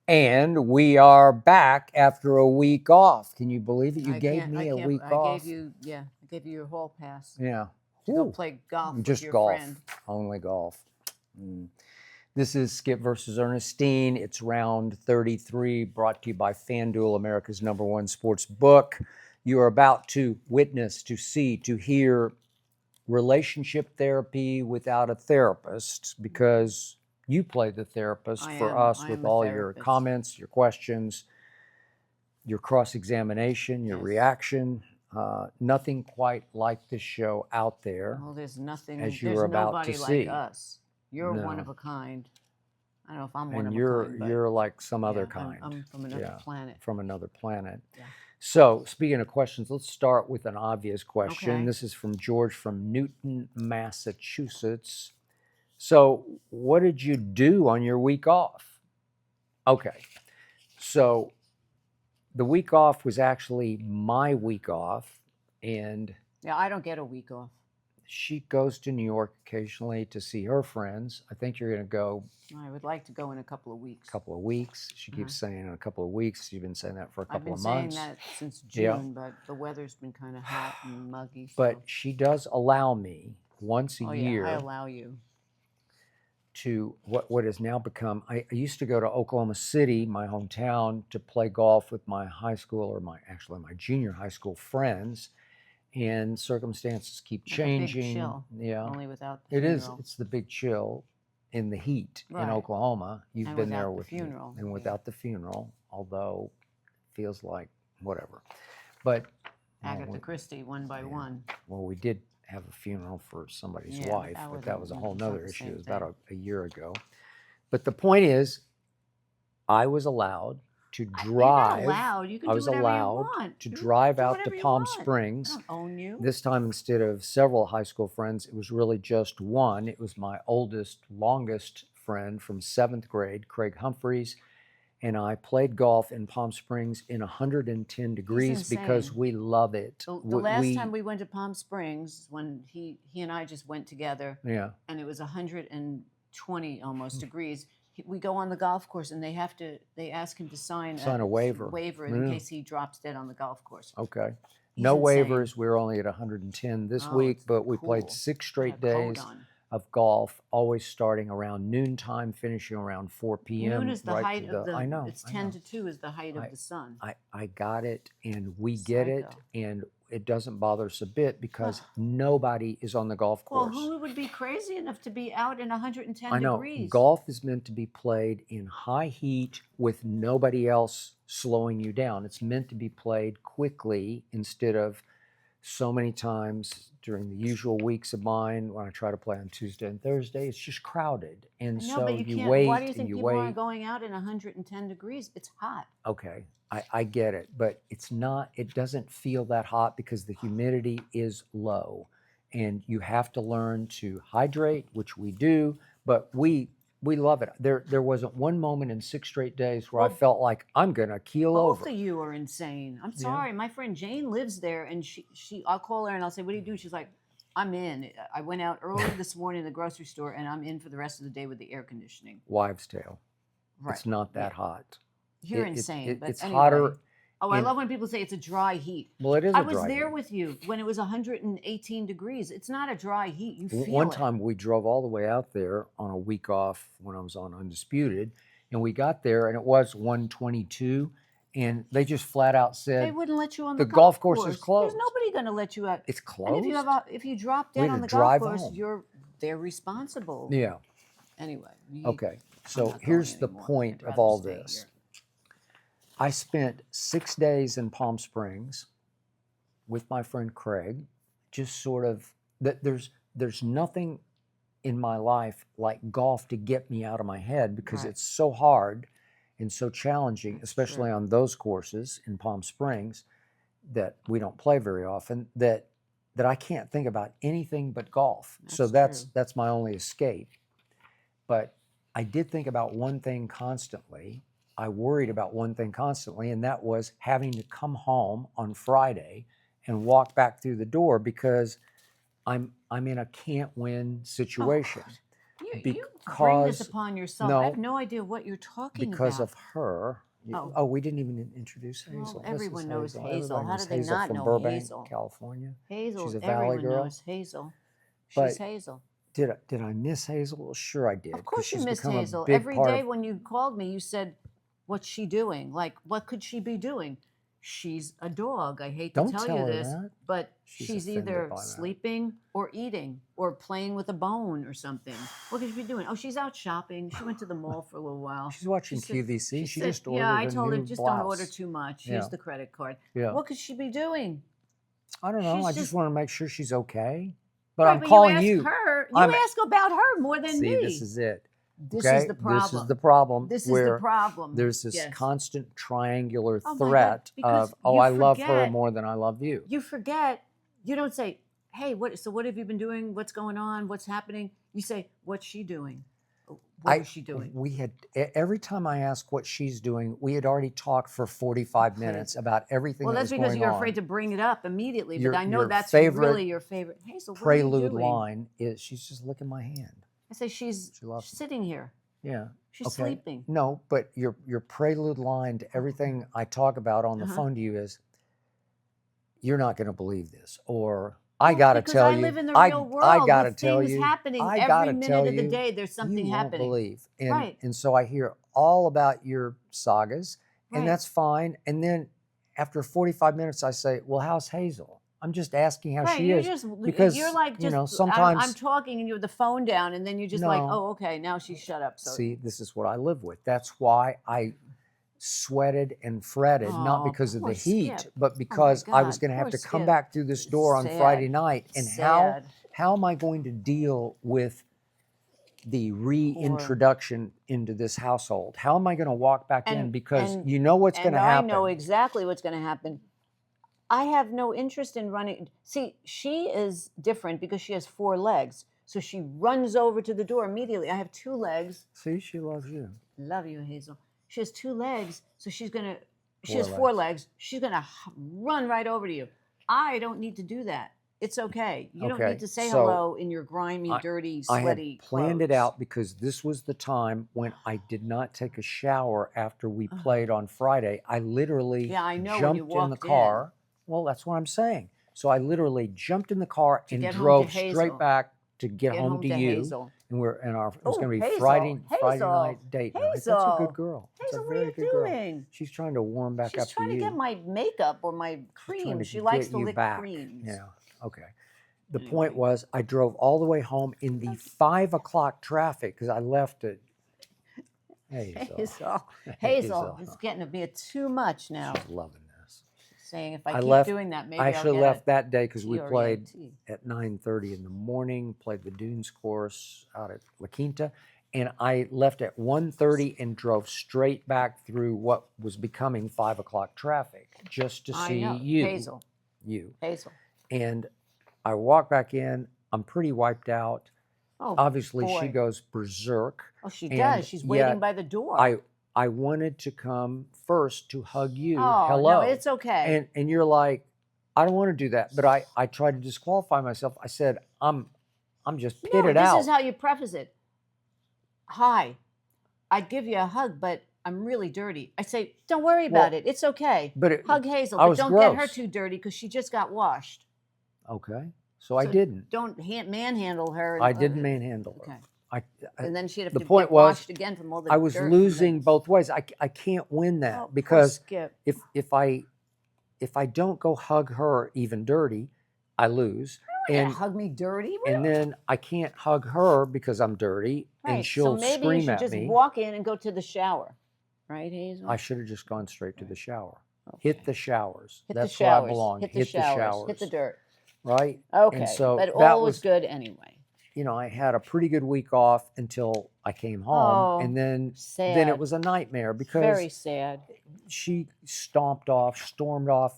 And we are back after a week off. Can you believe it? You gave me a week off. I gave you your hall pass. Yeah. To go play golf Just with your golf. friend. Only golf. This is Skip versus Ernestine. It's round 33, brought to you by FanDuel, America's #1 sports book. You are about to witness, to see, to hear relationship therapy without a therapist, because you play the therapist for us with all your comments, your questions, your cross-examination, your reaction. Nothing quite like this show out there. Well, there's nothing. As you are about to see. Like us. You're one of a kind. I don't know if I'm one And of a kind. you're like some other kind. I'm from another planet. From another planet. Yeah. So, speaking of questions, let's start with an obvious question. Okay. This is from George from Newton, Massachusetts. So, what did you do on your week off? Okay. So, the week off was actually my week off, and yeah, I don't get a week off. She goes to New York occasionally to see her friends. I think you're going to go. I would like to go in a couple of weeks. Couple of weeks. She keeps saying in a couple of weeks. You've been saying that for a couple of months. I've been saying that since June, but the weather's been kind of hot and muggy. So. But she does allow me once a year. I allow you. To what has now become, I used to go to Oklahoma City, my hometown, to play golf with my high school, or my junior high school friends, and circumstances keep changing. Big chill. Yeah, only without the funeral. It's the big chill in the heat in Oklahoma. You've been there with me, and without the funeral, although it feels like whatever. But Agatha Christie, one by one. Well, we did have a funeral for somebody's wife, but that was a whole nother issue. It was about a year ago. But the point is, I was allowed to drive. You're not allowed. You can I was do whatever allowed you want. to drive out to Palm I Springs. don't own you. This time, instead of several high school friends, it was really just one. It was my oldest, longest friend from 7th grade, Craig Humphreys. And I played golf in Palm Springs in 110 degrees because we love it. The last time we went to Palm Springs, when he and I just went together, and it was 120 almost degrees. We go on the golf course, and they ask him to sign a waiver in case he drops dead on the golf course. Okay. No waivers. We were only at 110 this week, but we played 6 straight days of golf, always starting around noontime, finishing around 4 p.m. Noon is the height of the. I know. It's 10 to 2 is the height of the sun. I got it, and we get it, and it doesn't bother us a bit because nobody is on the golf course. Well, who would be crazy enough to be out in 110 I know. degrees? Golf is meant to be played in high heat with nobody else slowing you down. It's meant to be played quickly instead of so many times during the usual weeks of mine when I try to play on Tuesday and Thursday. It's just crowded, and so you wait. Why do you think people aren't going out in 110 degrees? It's hot. Okay, I get it, but it's not. It doesn't feel that hot because the humidity is low, and you have to learn to hydrate, which we do. But we love it. There wasn't one moment in 6 straight days where I felt like I'm gonna keel over. Both of you are insane. I'm sorry. My friend Jane lives there, and I'll call her and I'll say, "What do you do?" She's like, "I'm in. I went out early this morning to the grocery store, and I'm in for the rest of the day with the air conditioning." Wives' tale. Right. It's not that hot. You're insane. But it's anyway. hotter. Oh, I love when people say it's a dry heat. Well, it is. I was there with you when it was 118 degrees. It's not a dry heat. You feel it. One time we drove all the way out there on a week off when I was on Undisputed, and we got there and it was 122, and they just flat out said they wouldn't let you on the golf course is closed. There's nobody going to let you out. It's closed. And if you drop dead on the golf course, they're responsible. Yeah. Anyway. Okay. So here's the point of all this. I spent 6 days in Palm Springs with my friend Craig, just sort of, there's nothing in my life like golf to get me out of my head because it's so hard and so challenging, especially on those courses in Palm Springs that we don't play very often, that I can't think about anything but golf. So that's my only escape. But I did think about one thing constantly. I worried about one thing constantly, and that was having to come home on Friday and walk back through the door because I'm in a can't win situation. You bring this because upon yourself. I have no idea what you're talking because about. of her. We didn't even introduce Hazel. Well, everyone knows Hazel. Everybody How knows do they Hazel not from know Burbank, Hazel? California. Hazel. She's a Valley Everyone girl. knows Hazel. But She's Hazel. Did I miss Hazel? Well, sure I did. Of course you she's missed become Hazel. A big Every part day of, when you called me, you said, "What's she doing? Like, what could she be doing?" She's a dog. I hate to Don't tell tell you her this, that. but She's she's offended either by that. sleeping or eating or playing with a bone or something. What could she be doing? Oh, she's out shopping. She went to the mall for a little while. She's watching said- QVC. She said, just ordered yeah, I a told her new just blouse. don't order too much. Here's the credit card. Yeah. What could she be doing? I don't know. She's I just want to make sure she's okay. But right, I'm calling you. You ask about her more than me. See, this is it. This is the problem. This is the problem. This is the problem. There's this constant triangular my threat God, of, I love her more than I love you. You forget. You don't say, hey, what have you been doing? What's going on? What's happening? You say, what's she doing? What is she doing? We had, every time I ask what she's doing, we had already talked for 45 minutes about everything that was going on. Well, that's because you're afraid to bring it up immediately, but I know that's really your favorite. Hazel, what prelude are you doing? line is, she's just licking my hand. I say she's sitting here. Yeah. She's sleeping. No, but your prelude line to everything I talk about on the phone to you is, you're not going to believe this, or I got to tell you. I live in the real world. I got to tell you. Happening every minute of the day. There's something happening. You won't believe. And, right. And so I hear all about your sagas, and that's fine. And then after 45 minutes, I say, well, how's Hazel? I'm just asking how she is. Because you're like, sometimes I'm talking and you have the phone down, and then you're just like, oh, okay, now she's shut up. So see, this is what I live with. That's why I sweated and fretted, not because of the heat, but because I was going to have to come back through this door on Friday night. And how am I going to deal with the reintroduction into this household? How am I going to walk back in? Because you know what's going to happen. I know exactly what's going to happen. I have no interest in running. See, she is different because she has 4 legs. So she runs over to the door immediately. I have 2 legs. See, she loves you. Love you, Hazel. She has 2 legs. So she has 4 legs. She's going to run right over to you. I don't need to do that. It's okay. You don't need to say hello in your grimy, dirty, sweaty I had planned clothes. it out because this was the time when I did not take a shower after we played on Friday. I literally jumped in the car. Well, that's what I'm saying. So I literally jumped in the car and drove straight back to get home to you. Hazel. And it was going to be Friday night date night. That's a good girl. Hazel, what are you doing? She's trying to warm back up to you. She's trying to get my makeup or my cream. She likes to lick creams. Yeah, okay. The point was, I drove all the way home in the 5 o'clock traffic because I left at Hazel, it's getting to be too much now. She's loving this. Saying if I keep doing that, maybe I I'll actually get left that day because we TRET. played at 9:30 in the morning, played the Dunes course out at La Quinta, and I left at 1:30 and drove straight back through what was becoming 5 o'clock traffic just to see you. Hazel. Hazel. And I walk back in. I'm pretty wiped out. Oh, obviously, boy. she goes berserk. Oh, she does. She's waiting by the door. I wanted to come first to hug you. Oh, hello. No, it's okay. And you're like, I don't want to do that. But I tried to disqualify myself. I said, I'm just pitted out. This is how you preface it. Hi, I'd give you a hug, but I'm really dirty. I say, don't worry about it. It's okay. Hug Hazel, but don't get her too dirty because she just got washed. Okay. So I didn't. Don't manhandle her. I didn't manhandle her. Okay. And then she'd have the to point get was, washed again from all the I was dirt losing both ways. I can't win that because if I don't go hug her even dirty, I lose. And hug me dirty, and then I can't hug her because I'm dirty, and she'll scream at me. So maybe you should just walk in and go to the shower, right, Hazel? I should have just gone straight to the shower. Hit the showers. That's where I belong. Hit the showers. Hit the dirt. Right. Okay. And so but all was good anyway. You know, I had a pretty good week off until I came home, and then it was a nightmare because very sad. She stormed off,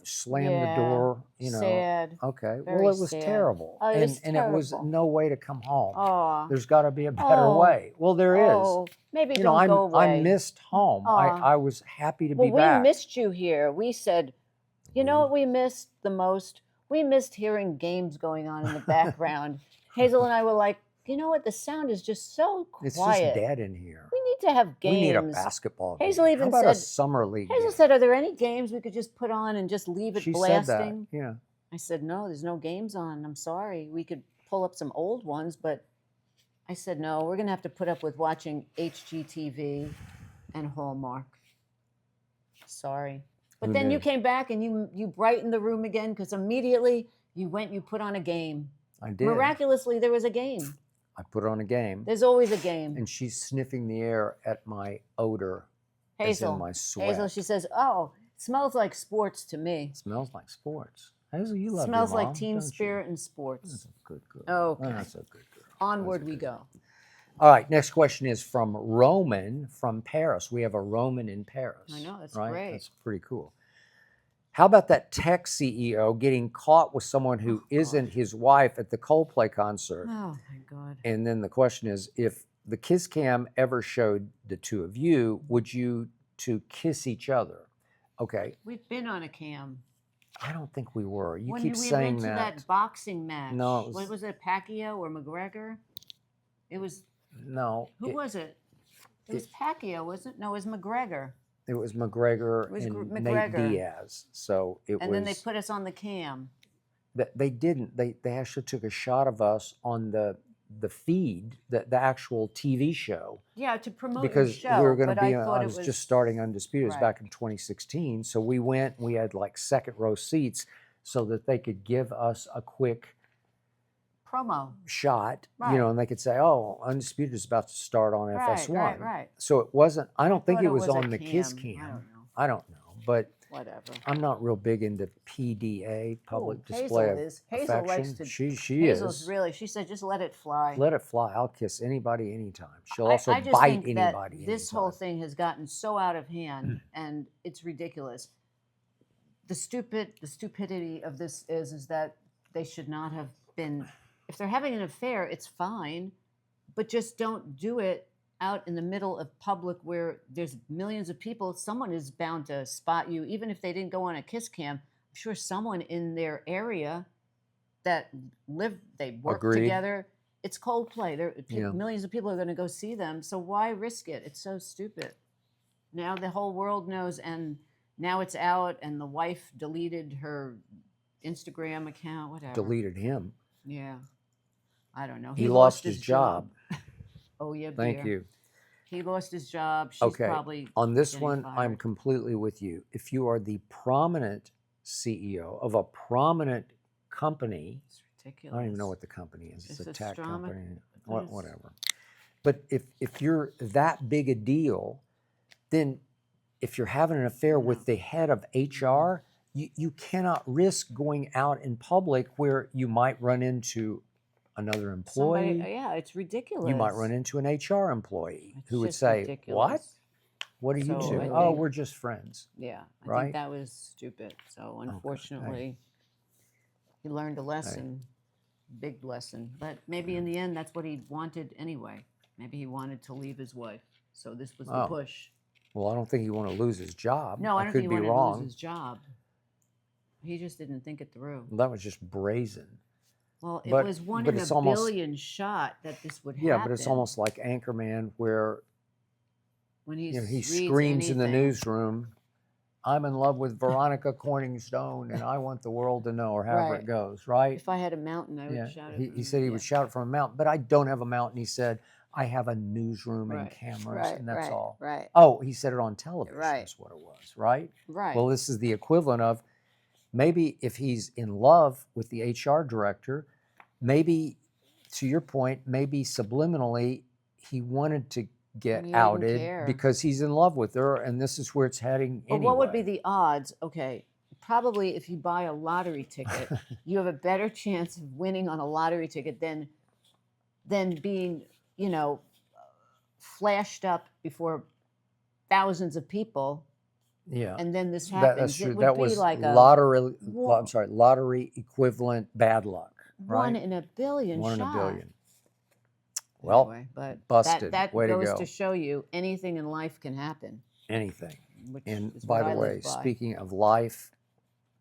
slammed the door. You know, sad. Okay, very well, it was sad. terrible, Oh, and it was no way to come home. Oh. There's got to be a better way. Well, there is. Maybe don't go away. I missed home. I was happy to be back. Well, we missed you here. We said, you know what we missed the most? We missed hearing games going on in the background. Hazel and I were like, You know what? The sound is just so quiet. It's just dead in here. We need to have games. We need a basketball game. Hazel even How about said, a summer league Hazel game? said, are there any games we could just put on and just leave it She blasting? said that, yeah. I said, no, there's no games on. I'm sorry. We could pull up some old ones, but I said, no, we're going to have to put up with watching HGTV and Hallmark. Sorry. But then you came back and you brightened the room again because immediately you put on a game. I did. Miraculously, there was a game. I put on a game. There's always a game. And she's sniffing the air at my odor. Hazel. As in my sweat. Hazel, she says, oh, it smells like sports to me. It smells like sports. Hazel, you love smells your mom, like team don't spirit you? and sports. That's a good girl. Okay. That's a good girl. Onward we go. All right, next question is from Roman from Paris. We have a Roman in Paris. I know, that's right? great. That's pretty cool. How about that tech CEO getting caught with someone who isn't his wife at the Coldplay concert? Oh, my God. And then the question is, if the kiss cam ever showed the two of you, would you two kiss each other? Okay. We've been on a cam. I don't think we were. You when keep we saying went to that boxing match. No. What was it, Pacquiao or McGregor? It was. No. Who was it? It was Pacquiao, wasn't it? No, it was McGregor. It was McGregor and Nate Diaz. So it was. And then they put us on the cam. They didn't. They actually took a shot of us on the feed, the actual TV show. Yeah, to promote because your show. we were going to be. I was just starting Undisputed. It was back in 2016. So we went. We had like second row seats so that they could give us a quick promo shot, you know, and they could say, "Oh, Undisputed is about to start on FS1." Right. So it wasn't. I don't think it was on the cam. Kiss Cam. I don't know, but whatever. I'm not real big into PDA, public display of affection. Hazel likes to. She Hazel's is really. She said, "Just let it fly." Let it fly. I'll kiss anybody anytime. She'll also I just bite think anybody. That this whole thing has gotten so out of hand, and it's ridiculous. The stupidity of this is that they should not have been. If they're having an affair, it's fine, but just don't do it out in the middle of public where there's millions of people. Someone is bound to spot you, even if they didn't go on a kiss cam. I'm sure someone in their area that they work together. It's Coldplay. Millions of people are going to go see them. So why risk it? It's so stupid. Now the whole world knows, and now it's out, and the wife deleted her Instagram account, whatever. Deleted him. Yeah. I don't know. He lost his job. Oh, yeah, Thank you. He lost his job. She's probably on this one, fired. I'm completely with you. If you are the prominent CEO of a prominent company, it's ridiculous. I don't even know what the company is. It's a tech company. Whatever. But if you're that big a deal, then if you're having an affair with the head of HR, you cannot risk going out in public where you might run into another employee. It's ridiculous. You might run into an HR employee who would say, ridiculous. What are you two? Oh, we're just friends. Yeah, I think that was stupid. So unfortunately, he learned a lesson, big lesson. But maybe in the end, that's what he wanted anyway. Maybe he wanted to leave his wife. So this was the push. Well, I don't think he wanted to lose his job. No, I don't think he wanted to lose his job. He just didn't think it through. Well, that was just brazen. Well, it was one in a billion shot that this would happen. Yeah, but it's almost like Anchorman where when he screams in the newsroom, I'm in love with Veronica Corningstone and I want the world to know, or however it goes, right? If I had a mountain, I would shout it. He said he would shout it from a mountain, but I don't have a mountain. He said, I have a newsroom and cameras, and that's all. Right. Oh, he said it on television. That's what it was, right? Right. Well, this is the equivalent of maybe if he's in love with the HR director, maybe, to your point, maybe subliminally he wanted to get outed because he's in love with her, and this is where it's heading anyway. What would be the odds? Okay, probably if you buy a lottery ticket, you have a better chance of winning on a lottery ticket than being, flashed up before thousands of people. Yeah, and then this happens. That's true. It would that be was like lottery. Lottery equivalent bad luck. Right? 1 in a billion. 1 in a billion. Well, anyway, but busted. That Way goes to go. To show you anything in life can happen. Anything. Which and is by what the I way, live by. speaking of life,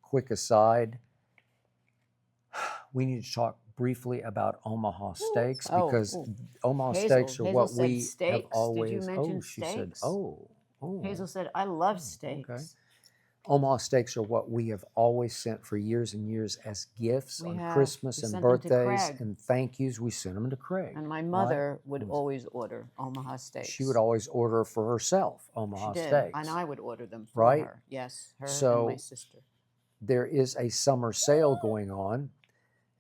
quick aside, we need to talk briefly about Omaha Steaks? Oh, Because ooh. Omaha Hazel, Steaks are Hazel what said we have steaks. always. Did you mention Oh, she said. steaks? Oh. Hazel said, I love Okay. steaks. Omaha Steaks are what we have always sent for years and years as gifts on Christmas We and sent them to birthdays Craig. and thank yous. We sent them to Craig. And my mother would always order Omaha Steaks. She would always order for herself Omaha She did, Steaks. and I would order them for her. Yes, her and my sister. There is a summer sale going on.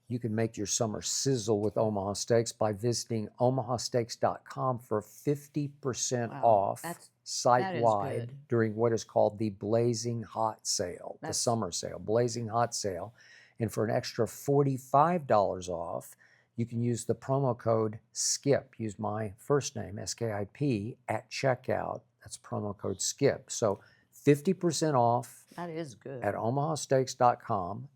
You can make your summer sizzle with Omaha Steaks by visiting omahasteaks.com for 50% off site-wide during what is called the Blazing Hot Sale, the summer sale, Blazing Hot Sale. And for an extra $45 off, you can use the promo code SKIP. Use my first name, SKIP, at checkout. That's promo code SKIP. So 50% off that is good. At omahasteaks.com.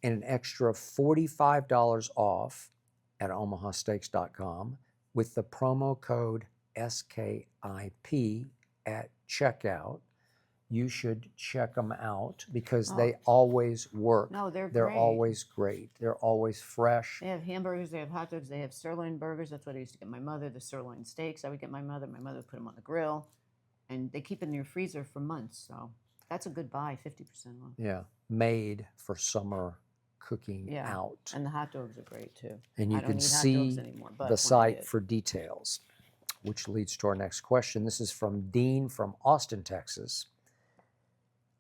and an extra $45 off at omahasteaks.com with the promo code SKIP at checkout. You should check them out because they always work. No, they're great. Great. Always great. They're always fresh. They have hamburgers, they have hot dogs, they have sirloin burgers. That's what I used to get my mother, the sirloin steaks. I would get my mother. My mother would put them on the grill. And they keep in your freezer for months. So that's a good buy, 50% off. Yeah, made for summer cooking out. And the hot dogs are great too. And you can see the site for details, which leads to our next question. This is from Dean from Austin, Texas.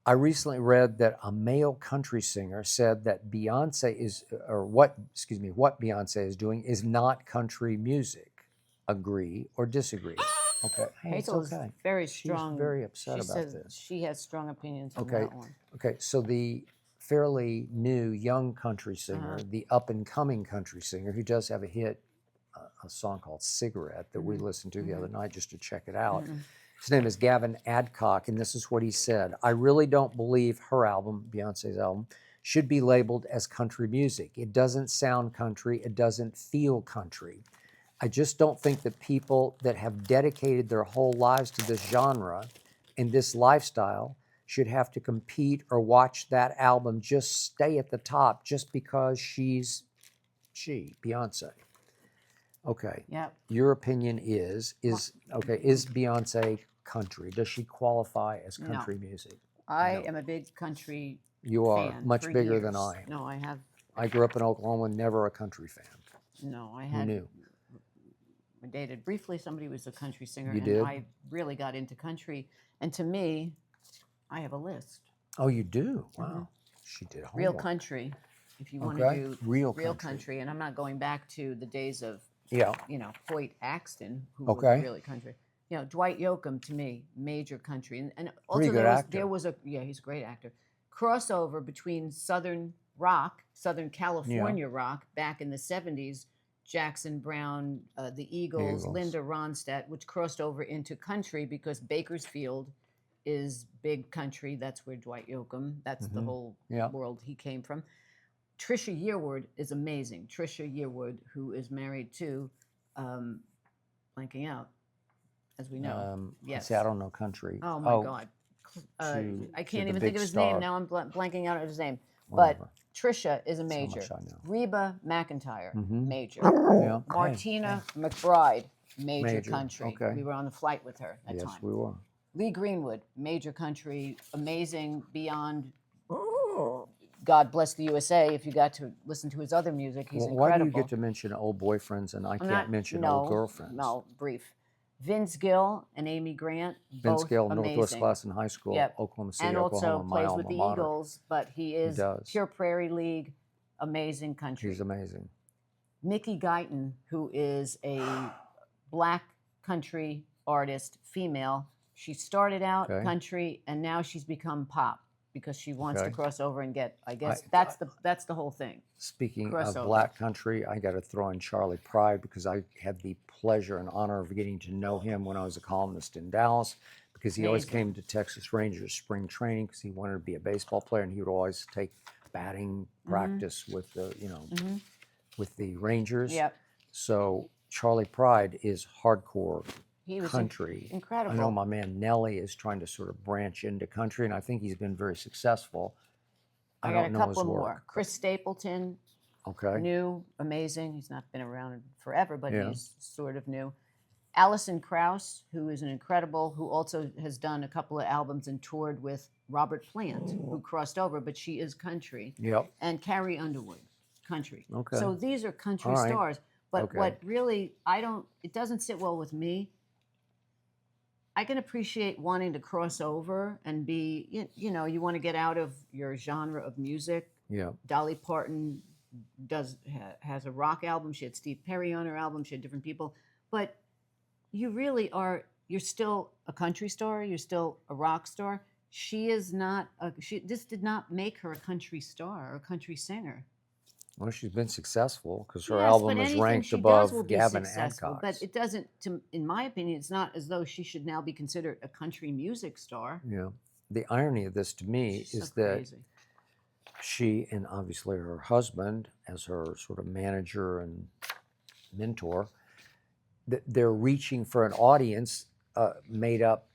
I recently read that a male country singer said that Beyonce is, or what Beyonce is doing is not country music. Agree or disagree? Okay. Hey, Hazel's very strong. She's very upset about this. She has strong opinions on that one. Okay, so the fairly new young country singer, the up-and-coming country singer, who does have a hit, a song called Cigarette that we listened to the other night just to check it out. His name is Gavin Adcock, and this is what he said. I really don't believe her album, Beyonce's album, should be labeled as country music. It doesn't sound country. It doesn't feel country. I just don't think that people that have dedicated their whole lives to this genre and this lifestyle should have to compete or watch that album just stay at the top just because she's Beyonce. Okay. Yep. Your opinion is Beyonce country? Does she qualify as country music? I am a big country You are fan much for bigger years. than I. No, I have. I grew up in Oklahoma, never a country fan. No, I Who had. knew? I dated briefly somebody who was a country singer, You and did? I really got into country. And to me, I have a list. Oh, you do? Wow. She did homework. Real country, if you want to do real country. And I'm not going back to the days of, Hoyt Axton, who was really country. Dwight Yoakam, to me, major country. And also there was he's a great actor, crossover between Southern rock, Southern California rock back in the 70s, Jackson Browne, the Eagles, Linda Ronstadt, which crossed over into country because Bakersfield is big country. That's where Dwight Yoakam, that's the whole world he came from. Trisha Yearwood is amazing. Trisha Yearwood, who is married to, blanking out, as we know. Yes. See, I don't know country. Oh my God. I can't even think of his name. Now I'm blanking out of his name. But Trisha is a major. Reba McEntire, major. Martina McBride, major country. We were on the flight with her that time. Yes, we were. Lee Greenwood, major country, amazing beyond. God bless the USA. If you got to listen to his other music, he's incredible. Why do you get to mention old boyfriends and I can't mention old girlfriends? No, brief. Vince Gill and Amy Grant, Vince both Gill, amazing. Northwest Classen High School, Oklahoma City, and Oklahoma, also plays with the mater. Eagles, but he is pure Prairie League, amazing country. He's amazing. Mickey Guyton, who is a black country artist, female. She started out country, and now she's become pop because she wants to cross over and get. I guess that's the whole thing. Speaking of black country, I got to throw in Charlie Pride because I had the pleasure and honor of getting to know him when I was a columnist in Dallas. Because he always came to Texas Rangers spring training because he wanted to be a baseball player, and he would always take batting practice with the with the Rangers. Yep. So Charlie Pride is hardcore. He was country. Incredible. I know my man Nelly is trying to sort of branch into country, and I think he's been very successful. I got a couple more. Chris Stapleton, Okay. New, amazing. He's not been around forever, but Yeah. he's sort of new. Alison Krauss, who is an incredible, who also has done a couple of albums and toured with Robert Plant, who crossed over, but she is country. Yep. And Carrie Underwood, country. Okay. So these are country All right. stars. But Okay. what really, it doesn't sit well with me. I can appreciate wanting to cross over and be, you know, you want to get out of your genre of music. Yeah. Dolly Parton has a rock album. She had Steve Perry on her album. She had different people. But you really are, you're still a country star. You're still a rock star. She is not, this did not make her a country star or a country singer. Well, she's been successful because her Yes, album but is anything ranked she above does will be Gavin successful. Adcock's. But it doesn't, in my opinion, it's not as though she should now be considered a country music star. Yeah. The irony of this to me She's is so that crazy. she and obviously her husband, as her sort of manager and mentor, they're reaching for an audience made up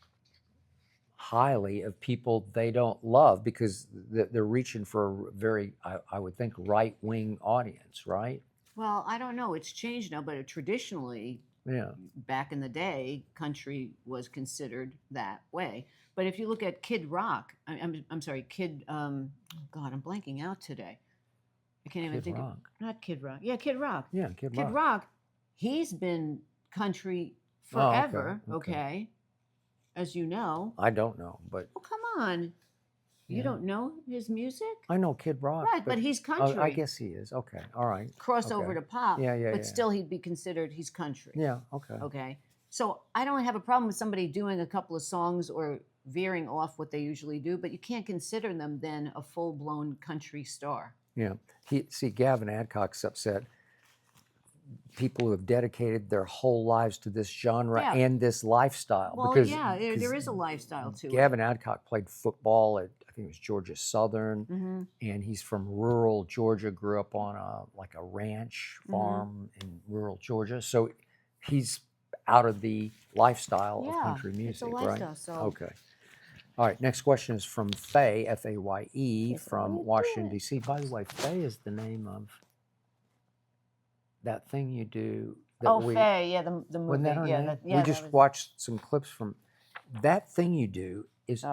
highly of people they don't love because they're reaching for a very, I would think, right-wing audience, right? Well, I don't know. It's changed now, but traditionally, Yeah. back in the day, country was considered that way. But if you look at Kid Rock, I'm sorry, Kid. God, I'm blanking out today. I can't even Kid think. Rock. Not Kid Rock. Yeah, Kid Rock. Yeah, Kid Kid Rock. Rock. He's been country Oh, okay, forever. okay. Okay. As you know. I don't know, but Well, come on. You Yeah. don't know his music? I know Kid Rock. Right, but he's country. I guess he is. Okay, all right. Cross Okay. over to pop. Yeah, yeah, But yeah. still, he'd be considered he's country. Yeah, okay. Okay. So I don't have a problem with somebody doing a couple of songs or veering off what they usually do, but you can't consider them then a full-blown country star. Yeah. Gavin Adcock's upset. People who have dedicated their whole lives to this genre Yeah. and this lifestyle. Well, because there is a lifestyle to Gavin Adcock played football at, I think it was Georgia Southern, it. and he's from rural Georgia, grew up on a ranch Mm-hmm. farm in rural Georgia. So he's out of the lifestyle of country music, it's a lifestyle, right? so. Okay. All right, next question is from Faye, F-A-Y-E, Yes, from how you Washington, doing? D.C. By the way, Faye is the name of that thing you do. That Faye, yeah, the movie. Wasn't that her name? yeah, We just watched some clips from that thing you do is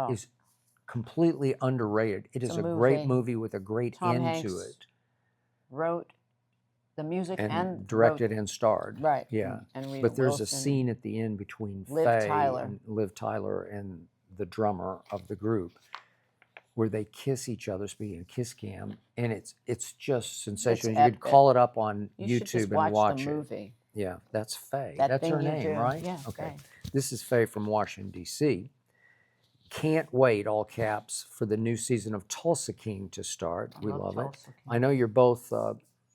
completely underrated. It is a great movie with a great Tom end Hanks to it. wrote the music and directed and starred. Right. Yeah. And Rita But there's a Wilson. scene at the end between Liv Faye Tyler. and Liv Tyler and the drummer of the group where they kiss each other, speaking of kiss cam, and it's just sensational. You could call it up on You should just YouTube and watch the it. movie. Yeah, that's Faye. That That's thing her you name, do. right? Yeah, Okay. Faye. This is Faye from Washington, D.C. Can't wait, all caps, for the new season of Tulsa King to start. We love it. Tulsa King. I know you're both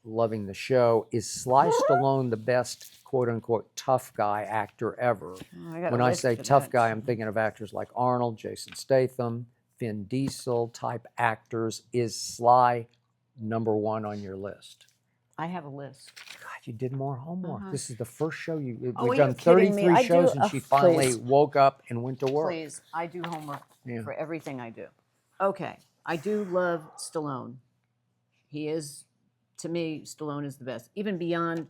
loving the show. Is Sly Stallone the best, quote unquote, tough guy actor ever? When I say tough guy, I'm thinking of actors like Arnold, Jason Statham, Vin Diesel type actors. Is Sly number one on your list? I have a list. God, you did more homework. This is the first show we've are done you kidding me? 33 I shows, do- and she oh, finally please. woke up and went to work. Please, I do homework Yeah. for everything I do. Okay, I do love Stallone. He is, to me, Stallone is the best. Even beyond,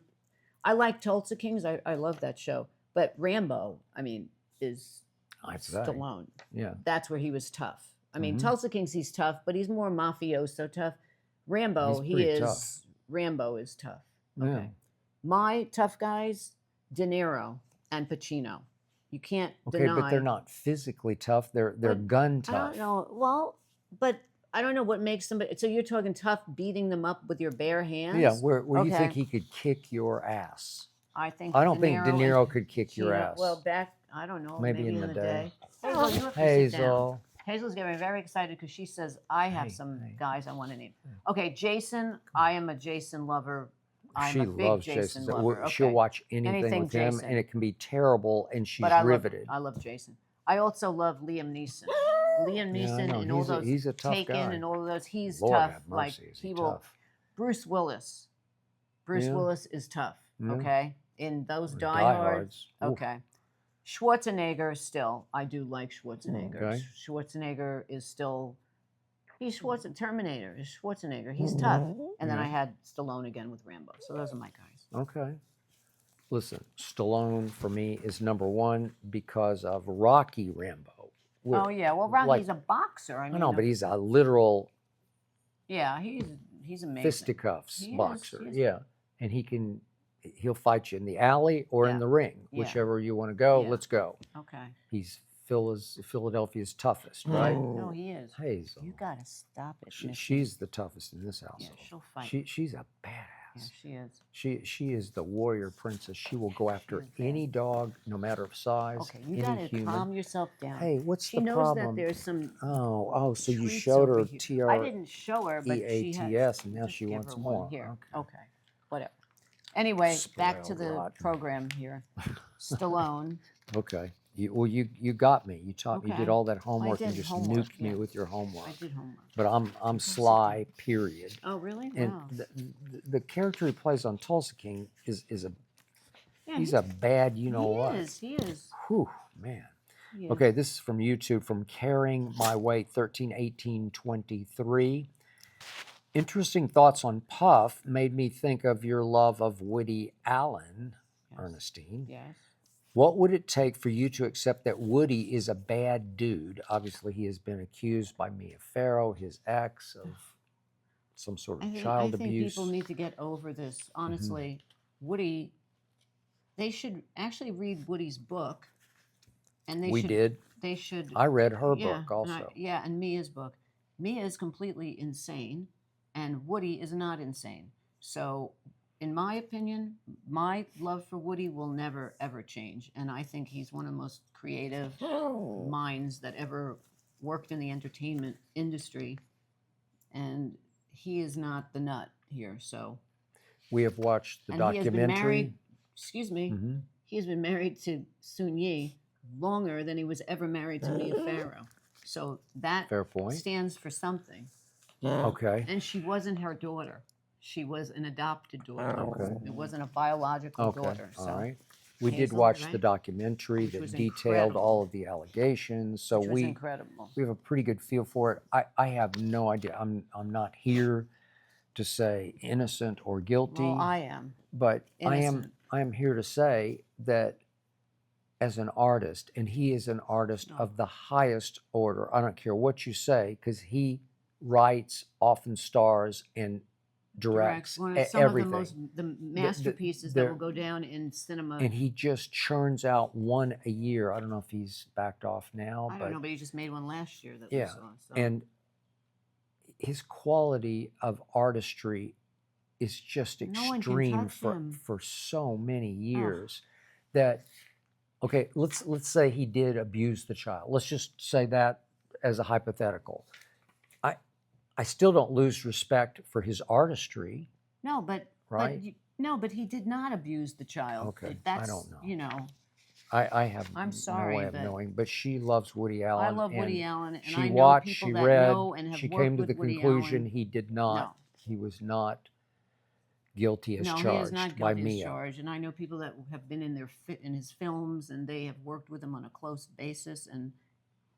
I like Tulsa Kings. I love that show. But Rambo, I mean, is Stallone. Yeah. That's where he was tough. I mean, Tulsa Kings, he's tough, but he's more mafioso tough. Rambo, He's pretty tough. Rambo is tough. Yeah. Okay. My tough guys, De Niro and Pacino. You can't deny. But they're not physically tough. They're gun tough. I don't know. Well, but I don't know what makes somebody. So you're talking tough, beating them up with your bare hands? Yeah, where you Okay. think he could kick your ass? I think. I don't think De and Niro could kick your Pacino- ass. Well, I don't know. Maybe Maybe in in the the day. day. Hazel, you have to sit down. Hazel. Hazel's getting very excited because she says, I have some hey. guys I want to name. Okay, Jason, I am a Jason lover. I'm She a big loves Jason Jason. lover. She'll Okay. watch anything Anything with him, Jason. and it can be terrible, and she's But I riveted. love Jason. I also love Liam Neeson. Liam Yeah, I Neeson know. and all those He's a tough Taken guy. and all of those. He's Lord tough. have Like mercy, is he he will. tough. Bruce Willis. Bruce Yeah. Willis is tough. Yeah. Okay, in those Or Die Hard. Hards. Oof. Okay. Schwarzenegger still. I do like Schwarzenegger. Okay. Schwarzenegger is still He's Terminator. He's Schwarzenegger. He's tough. And then I had Stallone again with Rambo. So those are my guys. Okay. Listen, Stallone for me is number one because of Rocky Rambo. Oh yeah, well Rocky's a boxer. I know, but he's a literal. Yeah, he's amazing. Fisticuffs boxer. Yeah, and he'll fight you in the alley or in the ring, whichever you want to go. Let's go. Okay. He's Philadelphia's toughest, right? No, he is. Hazel. You gotta stop it. She's the toughest in this household. Yeah, she'll fight. She's a badass. Yeah, she is. She is the warrior princess. She will go after any dog, no matter of size. Okay, you gotta calm yourself down. Hey, what's the problem? She knows that there's some. Oh, so you showed her TR. I didn't show her, but she EATS, and now she wants more. Here, okay, whatever. Anyway, back to the program here. Stallone. Okay. You got me. You taught me. You did all that homework and just nuked me with your homework. I did homework. But I'm sly. Period. Oh really? And Wow. the character he plays on Tulsa King is a he's a bad what. He is. Whew, man. Okay, this is from YouTube from Carrying My Weight 131823. Interesting thoughts on Puff made me think of your love of Woody Allen, Ernestine. Yes. What would it take for you to accept that Woody is a bad dude? Obviously, he has been accused by Mia Farrow, his ex, of some sort of child abuse. I think people need to get over this. Honestly, Woody, they should actually read Woody's book. And they should. They should. I read her book also. And Mia's book. Mia is completely insane, and Woody is not insane. So, in my opinion, my love for Woody will never, ever change. And I think he's one of the most creative minds that ever worked in the entertainment industry. And he is not the nut here. So we have watched the documentary. He has been married, he has been married to Sun Yi longer than he was ever married to Mia Farrow. So that stands for something. Okay. And she wasn't her daughter. She was an adopted daughter. Okay. It wasn't a biological daughter. So. All right. We did watch the documentary that detailed all of the allegations. So we incredible. We have a pretty good feel for it. I have no idea. I'm not here to say innocent or guilty. Well, I am. But innocent. I am here to say that as an artist, and he is an artist of the highest order. I don't care what you say, because he writes, often stars, and directs some everything. of the masterpieces that will go down in cinema. And he just churns out one a year. I don't know if he's backed off now. I don't know, but he just made one last year that we saw. So. And his quality of artistry is just extreme for so many years that, okay, let's say he did abuse the child. Let's just say that as a hypothetical. I still don't lose respect for his artistry. No, but but he did not abuse the child. Okay, I don't know. I have I'm sorry, no way of knowing. But she loves Woody Allen. I love Woody Allen, and she I know watched, people she that read, know and have she worked came to with the Woody conclusion Allen. he did not. No. He was not guilty as charged he is not by guilty Mia. as charged, and I know people that have been in his films, and they have worked with him on a close basis, and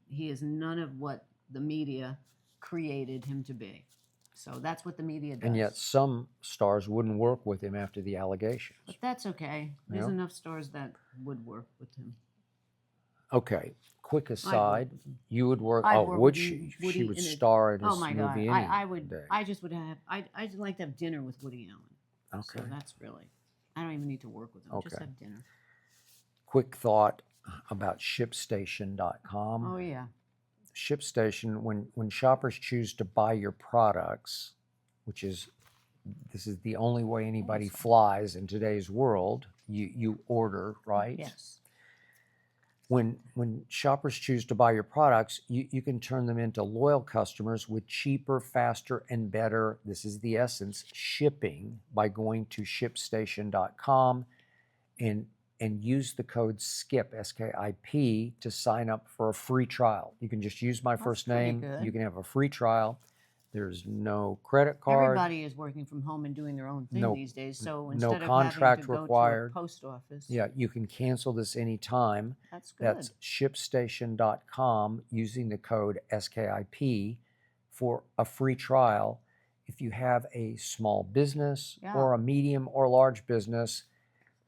he is none of what the media created him to be. So that's what the media does. And yet some stars wouldn't work with him after the allegations. But that's okay. There's enough stars that would work with him. Okay, quick aside, you would work. Would she? She would star in his movie. Oh my God, I would. I just would have. I'd like to have dinner with Woody Allen. Okay. So that's really. I don't even need to work with him. Okay. Just have dinner. Quick thought about ShipStation.com. Oh yeah. ShipStation, when shoppers choose to buy your products, this is the only way anybody flies in today's world. You order, right? Yes. When shoppers choose to buy your products, you can turn them into loyal customers with cheaper, faster, and better, this is the essence, shipping by going to ShipStation.com and use the code SKIP, S-K-I-P, to sign up for a free trial. You can just use my first name. Good. You can have a free trial. There's no credit card. Everybody is working from home and doing their own thing these days. So instead of contract having to required. Go to a post office. Yeah, you can cancel this anytime. That's good. That's ShipStation.com using the code SKIP for a free trial if you have a small business Yeah. or a medium or large business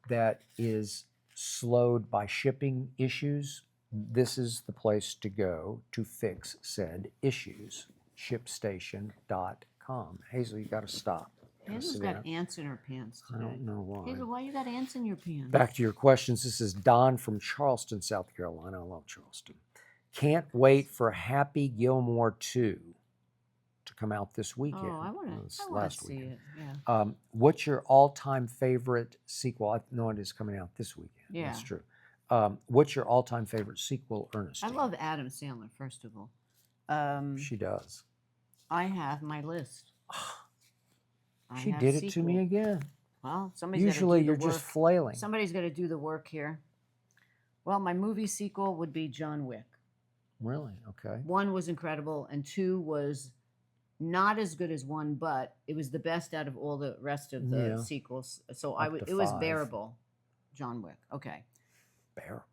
that is slowed by shipping issues. This is the place to go to fix said issues. ShipStation.com. Hazel, you got to stop. Hazel's got ants in her pants I today. don't know why. Hazel, why you got ants in your pants? Back to your questions. This is Don from Charleston, South Carolina. I love Charleston. Can't wait for Happy Gilmore 2 to come out this weekend. Oh, I want to see it. Yeah. What's your all-time favorite sequel? I know it is coming out this weekend. Yeah. That's true. What's your all-time favorite sequel, Ernestine? I love Adam Sandler, first of all. She does. I have my list. She did it to me again. Well, somebody's Usually got to do you're the work. just flailing. Somebody's got to do the work here. Well, my movie sequel would be John Wick. Really? Okay. 1 was incredible, and 2 was not as good as 1, but it was the best out of all the rest of the sequels. So it was 5. bearable. John Wick. Okay. Bearable.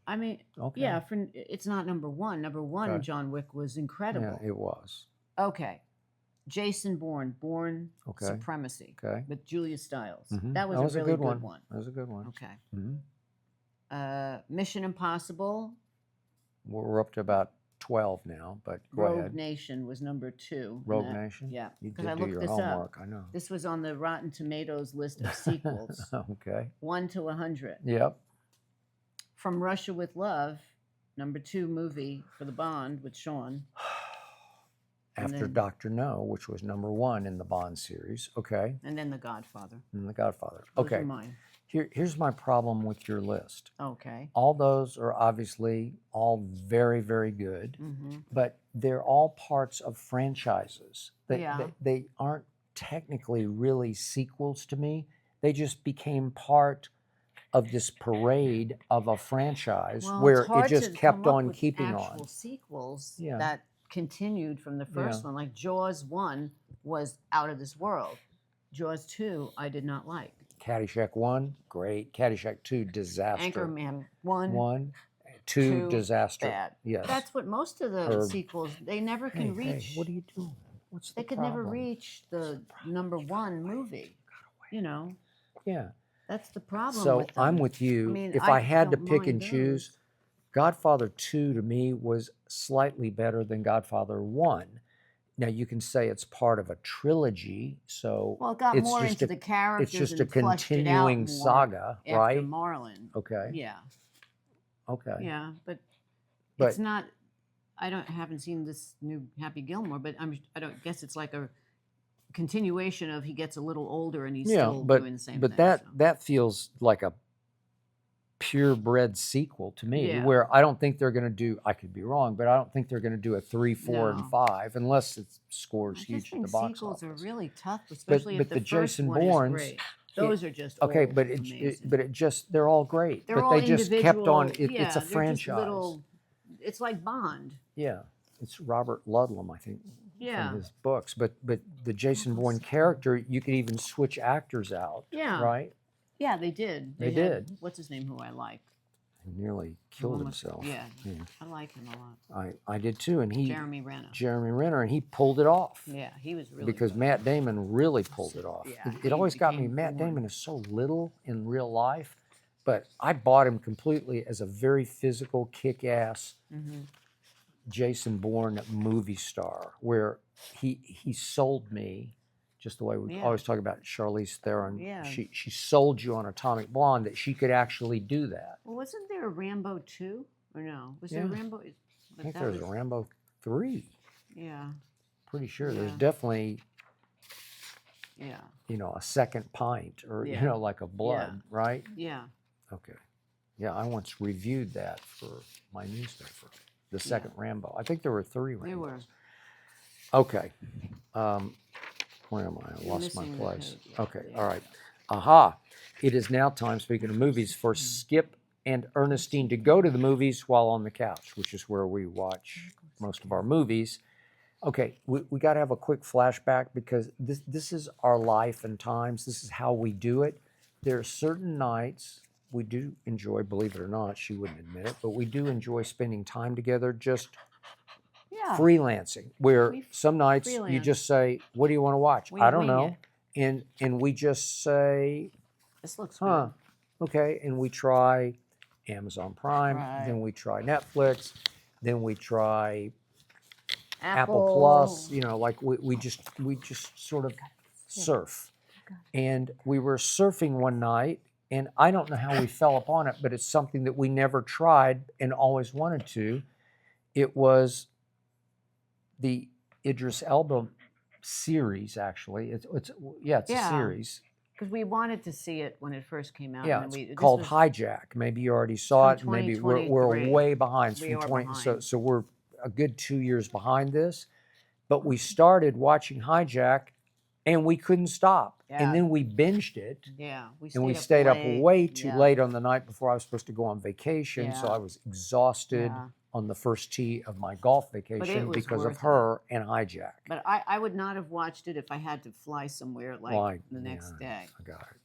I mean, okay. Yeah, it's not number 1. Number 1, okay. John Wick was incredible. Yeah, it was. Okay. Jason Bourne, Bourne okay. Supremacy. Okay. With Julia Stiles. Mm-hmm. That was a really good one. That was a good one. Okay. Mm-hmm. Mission Impossible. We're up to about 12 now, but go ahead. Rogue Nation was number 2. Rogue Nation? Yeah. You Because did I do looked your this homework, up. I know. This was on the Rotten Tomatoes list of sequels. Okay. 1 to 100. Yep. From Russia with Love, number 2 movie for the Bond with Sean. After Dr. No, which was number 1 in the Bond series. Okay. And then The Godfather. And The Godfather. Those okay. are mine. Here's my problem with your list. Okay. All those are obviously all very, very good, but they're all parts of franchises. They aren't technically really sequels to me. They just became part of this parade of a franchise where it just kept on keeping on. Actual sequels that continued from the first one. Like Jaws 1 was out of this world. Jaws 2, I did not like. Caddyshack 1, great. Caddyshack 2, disaster. Anchorman 1. 1, 2, disaster. Bad. Yes. That's what most of the sequels, they never can reach. Hey, what are you doing? What's the They could never reach the number 1 movie. You know? Yeah. That's the problem so with them. I'm with you. I mean, if I had to don't pick mind and those. choose, Godfather 2 to me was slightly better than Godfather 1. Now you can say it's part of a trilogy, so well, it got it's more just into the characters. It's just a and fleshed it out continuing more saga, after right? Marlon. Okay. Yeah. Okay. Yeah, but it's not. I haven't seen this new Happy Gilmore, but I don't guess it's like a continuation of he gets a little older and he's still doing the same thing. But that feels like a purebred sequel to me, Yeah. where I don't think they're going to do. I could be wrong, but I don't think they're going to do a 3, 4, and 5 unless it scores huge at the box sequels office. are really tough, especially but if the the first Jason one Bournes, is great. Those are just okay, all but it just they're all great. They're but all they just kept on. individual- It's a they're just franchise. It's like Bond. Yeah, it's Robert Ludlum, I think, Yeah. from his books. But the Jason Bourne character, you could even switch actors out. Yeah. Right. Yeah, they did. They had- did. What's his name? Who I like? He nearly killed himself. Yeah, I like him a lot. I did too, and Jeremy Renner. And he pulled it off. Yeah, he was really because good. Matt Damon really pulled it off. Yeah, It always got me. became Matt Bourne. Damon is so little in real life, but I bought him completely as a very physical, kick-ass Jason Bourne movie star, where he sold me. Just the way we always talk about Charlize Theron. Yeah. She sold you on Atomic Blonde that she could actually do that. Well, wasn't there a Rambo 2? Or no? Was there a Rambo? I think there was a Rambo 3. Yeah. Pretty sure. Yeah. There's definitely, Yeah. a second pint or, like a blood, right? Yeah. Okay. Yeah, I once reviewed that for my newspaper. The second Rambo. I think there were 3 Rambos. There were. Okay. Where am I? I You're lost my missing the place. code, yeah, Okay, yeah. all right. Aha. It is now time, speaking of movies, for Skip and Ernestine to go to the movies while on the couch, which is where we watch most of our movies. Okay, we got to have a quick flashback because this is our life and times. This is how we do it. There are certain nights we do enjoy, believe it or not, she wouldn't admit it, but we do enjoy spending time together just freelancing, where We some nights you freelance. just say, "What do you want to watch?" We I don't wing know, and we just say, This looks "Huh, good. okay," and we try Amazon Prime, Right. then we try Netflix, then we try Apple Apple. Plus. You know, like we just sort of surf. And we were surfing one night, and I don't know how we fell upon it, but it's something that we never tried and always wanted to. It was the Idris Elba series, actually. It's a series. Because we wanted to see it when it first came out. Yeah, And it's called Hijack. Maybe you already saw it. Maybe we're way behind. It's We from are 20, behind. so we're a good 2 years behind this. But we started watching Hijack, and we couldn't stop. Yeah. And then we binged it. Yeah, We stayed up way too late on the night before I was supposed to go on vacation. So Yeah. I was exhausted on the first tee of my golf vacation because of her and Hijack. But I would not have watched it if I had to fly somewhere the next day. I got it.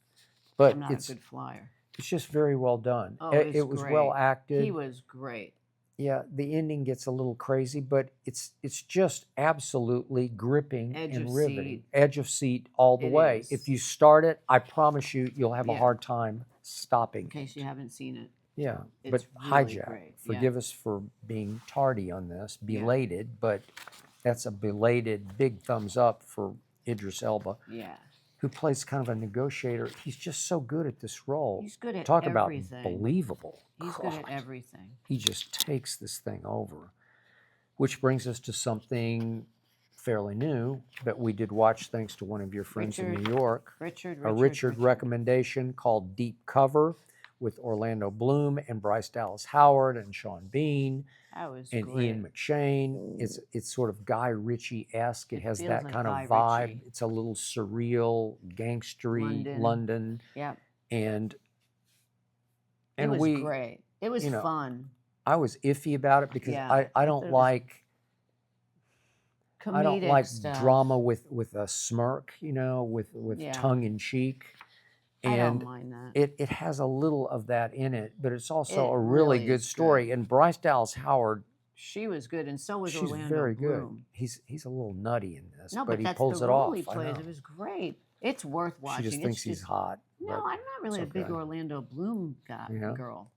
But I'm not a good flyer. It's just very well done. Oh, it was well acted. He was great. Yeah, the ending gets a little crazy, but it's just absolutely gripping and riveting. Edge of seat all the way. Is. If you start it, I promise you'll have a hard time stopping. In case you haven't seen it. Yeah, it's but really Hijack. Great. Forgive us for being tardy on this, belated, but that's a belated big thumbs up for Idris Elba. Yeah. Who plays kind of a negotiator. He's just so good at this role. He's good at Talk everything. about believable. He's good at everything. He just takes this thing over. Which brings us to something fairly new that we did watch thanks to one of your friends in New York. Richard recommendation called Deep Cover with Orlando Bloom and Bryce Dallas Howard and Sean Bean and Ian McShane. It's sort of Guy Ritchie-esque. It has that kind of vibe. It's a little surreal, gangstery London. Yeah. And it was great. It was fun. I was iffy about it because I don't like stuff. Drama with a smirk, with tongue in cheek. And I don't mind that. It has a little of that in it, but it's also a really good story. And Bryce Dallas Howard, she was good, and so was Orlando very Bloom. good. He's a little nutty in this, no, but he that's pulls the it role off. He plays. It was great. It's worth watching. She just thinks he's hot. No, I'm not really a big Orlando Bloom girl.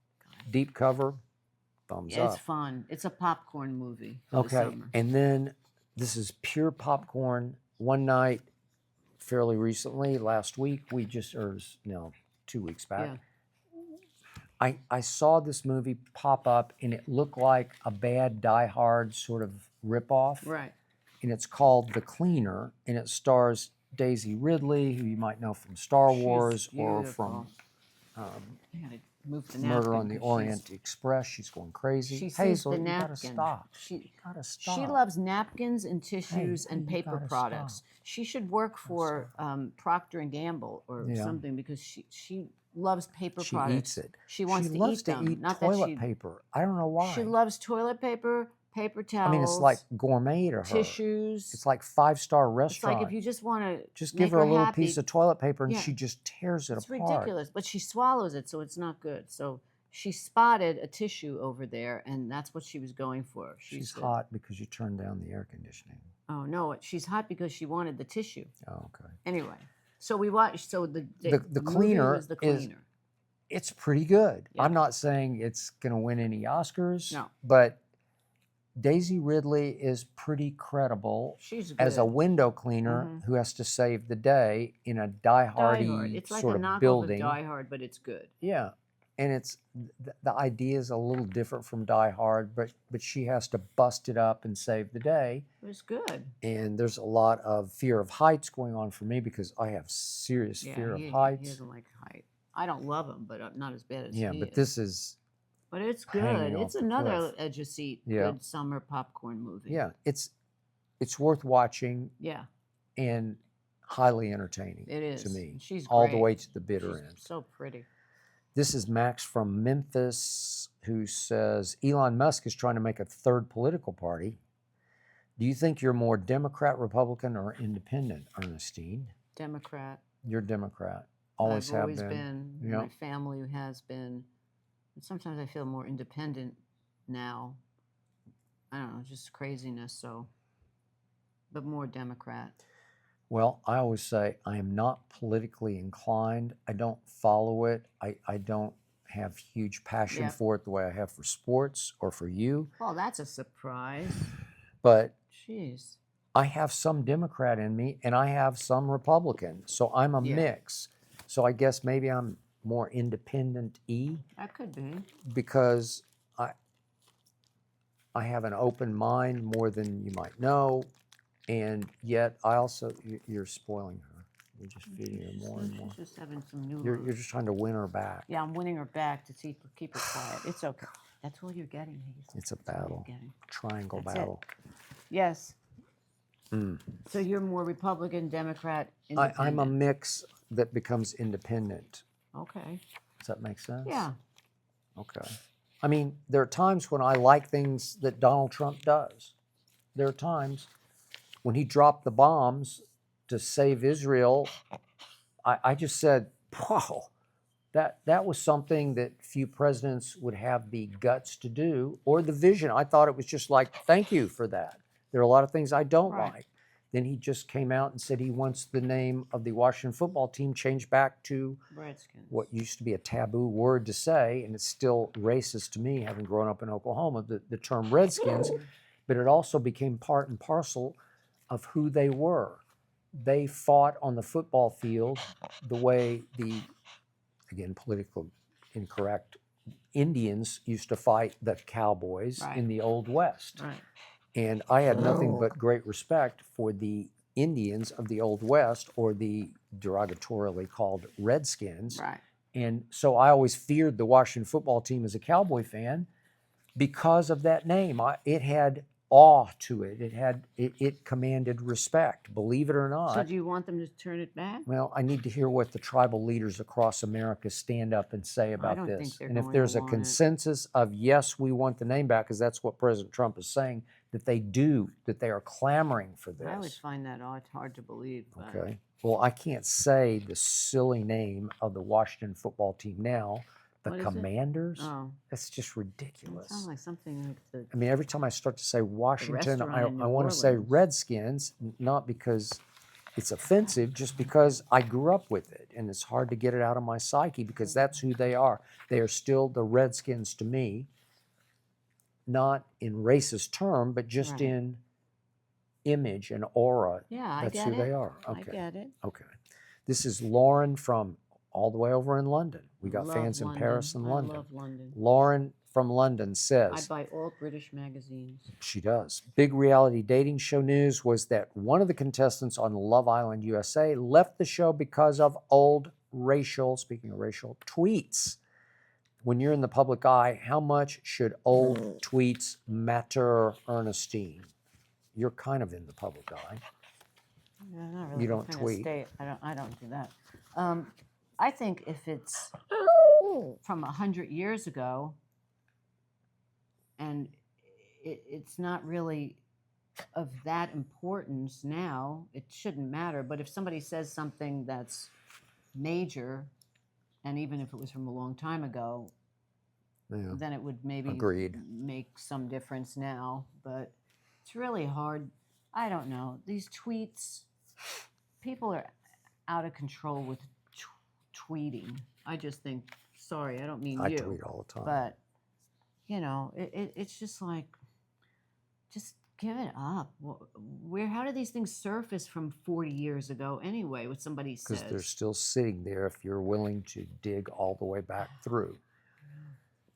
Deep Cover, thumbs up. It's fun. It's a popcorn movie. Okay, and then this is pure popcorn. One night, fairly recently, last week, 2 weeks back, I saw this movie pop up, and it looked like a bad Die Hard sort of ripoff. Right. And it's called The Cleaner, and it stars Daisy Ridley, who you might know from Star Wars or from Murder on the Orient Express. She's going crazy. Hazel, you gotta stop. She loves napkins and tissues and paper products. Stop. She should work for Procter and Gamble or something because she loves paper products. She eats it. She wants to eat them. Not toilet paper. I don't know why. She loves toilet paper, paper towels. I mean, it's like gourmet to her. Tissues. It's like 5-star restaurant. It's like if you just want to just give her a little piece of toilet paper and she just tears it apart. It's ridiculous, but she swallows it, so it's not good. So she spotted a tissue over there, and that's what she was going for. She's hot because you turned down the air conditioning. Oh no, she's hot because she wanted the tissue. Oh, okay. Anyway, so we watched. So the Cleaner was The Cleaner. It's pretty good. Yeah. I'm not saying it's going to win any Oscars. No. But Daisy Ridley is pretty credible as a window cleaner who has to save the day in a die-hardy It's like sort a knockoff of building. Of Die Hard, but it's good. Yeah. And it's the idea is a little different from Die Hard, but she has to bust it up and save the day. It was good. And there's a lot of fear of heights going on for me because I have serious fear of heights. He doesn't like height. I don't love him, but not as bad as he but this is. But it's good. It's another edge of seat good summer popcorn movie. Yeah, it's worth watching. Yeah. And highly entertaining. It is to me. She's all great. The way to the bitter end. So pretty. This is Max from Memphis, who says Elon Musk is trying to make a third political party. Do you think you're more Democrat, Republican, or independent, Ernestine? Democrat. You're Democrat. Always have always been. Yep. My family has been. And sometimes I feel more independent now. I don't know, just craziness. So, but more Democrat. Well, I always say I am not politically inclined. I don't follow it. I don't have huge passion for it the way I have for sports or for you. Well, that's a surprise. But jeez, I have some Democrat in me and I have some Republican. So I'm a mix. So I guess maybe I'm more independent-y. That could be. Because I have an open mind more than you might know. And yet I also, you're spoiling her. You're just feeding her more and more. She's just having some noodles. You're just trying to win her back. Yeah, I'm winning her back to keep her quiet. It's okay. That's all you're getting, Hazel. It's a battle. Triangle battle. Yes. So you're more Republican, Democrat, independent. I'm a mix that becomes independent. Okay. Does that make sense? Yeah. Okay. I mean, there are times when I like things that Donald Trump does. There are times when he dropped the bombs to save Israel, I just said, wow, that was something that few presidents would have the guts to do, or the vision. I thought it was just like, thank you for that. There are a lot of things I don't like. Then he just came out and said he wants the name of the Washington football team changed back to Redskins. What used to be a taboo word to say, and it's still racist to me, having grown up in Oklahoma, the term Redskins, but it also became part and parcel of who they were. They fought on the football field the way the, again, politically incorrect, Indians used to fight the cowboys in the Old West. Right. And I had nothing but great respect for the Indians of the Old West, or the derogatorily called Redskins. Right. And so I always feared the Washington football team as a Cowboy fan because of that name. It had awe to it. It commanded respect, believe it or not. So do you want them to turn it back? Well, I need to hear what the tribal leaders across America stand up and say about this. And if there's a consensus of yes, we want the name back, because that's what President Trump is saying, that they are clamoring for this. I would find that hard to believe. But. Okay. Well, I can't say the silly name of the Washington football team now. The Commanders? Oh. That's just ridiculous. It sounds like something like the... I mean, every time I start to say Washington, I want to say Redskins, not because it's offensive, just because I grew up with it, and it's hard to get it out of my psyche, because that's who they are. They are still the Redskins to me, not in racist term, but just in image and aura. Yeah, that's who they are. Okay. I get it. Okay. This is Lauren from all the way over in London. We got fans in Paris and London. I love London. Lauren from London says, I buy all British magazines. She does. Big reality dating show news was that one of the contestants on Love Island USA left the show because of old racial, speaking of racial, tweets. When you're in the public eye, how much should old tweets matter, Ernestine? You're kind of in the public eye. Yeah, not really. You don't tweet. I don't do that. I think if it's from 100 years ago, and it's not really of that importance now, it shouldn't matter. But if somebody says something that's major, and even if it was from a long time ago, then it would maybe make some difference now. But it's really hard. I don't know. These tweets, people are out of control with tweeting. I just think, sorry, I don't mean I you. tweet all the time. But, you know, it's just like, just give it up. How do these things surface from 40 years ago anyway, what somebody says? Because they're still sitting there if you're willing to dig all the way back through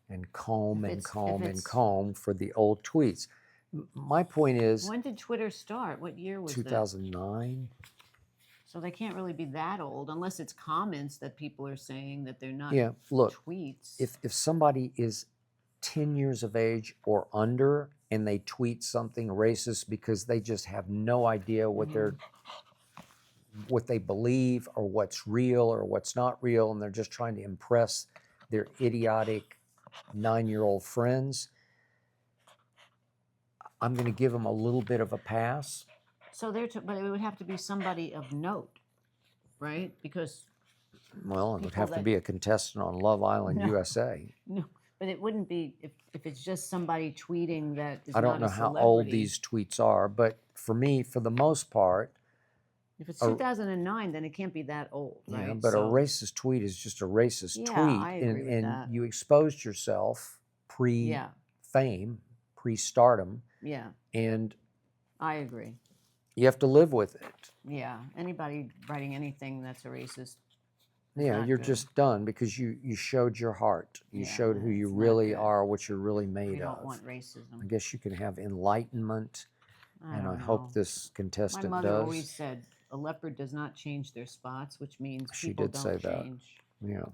and comb and comb for the old tweets. My point is... When did Twitter start? What year was 2009. So they can't really be that old, unless it's comments that people are saying that they're not tweets. If somebody is 10 years of age or under and they tweet something racist because they just have no idea what what they believe or what's real or what's not real, and they're just trying to impress their idiotic 9-year-old friends, I'm going to give them a little bit of a pass. So but it would have to be somebody of note, right? Because it would have to be a contestant on Love Island USA. No, But it wouldn't be if it's just somebody tweeting that is I don't not know a how celebrity. old these tweets are, but for me, for the most part, If it's 2009, then it can't be that old, right? yeah, but a racist tweet is just a racist tweet. I agree with and that. you exposed yourself pre-fame, pre-stardom. Yeah. And I agree. you have to live with it. Yeah. Anybody writing anything that's a racist. Yeah, you're just done because you showed your heart. You showed who you really are, what you're really made of. We don't want racism. I guess you can have enlightenment, and I hope this contestant does. My mother always said, a leopard does not change their spots, which means people don't change. She did say that. Yeah.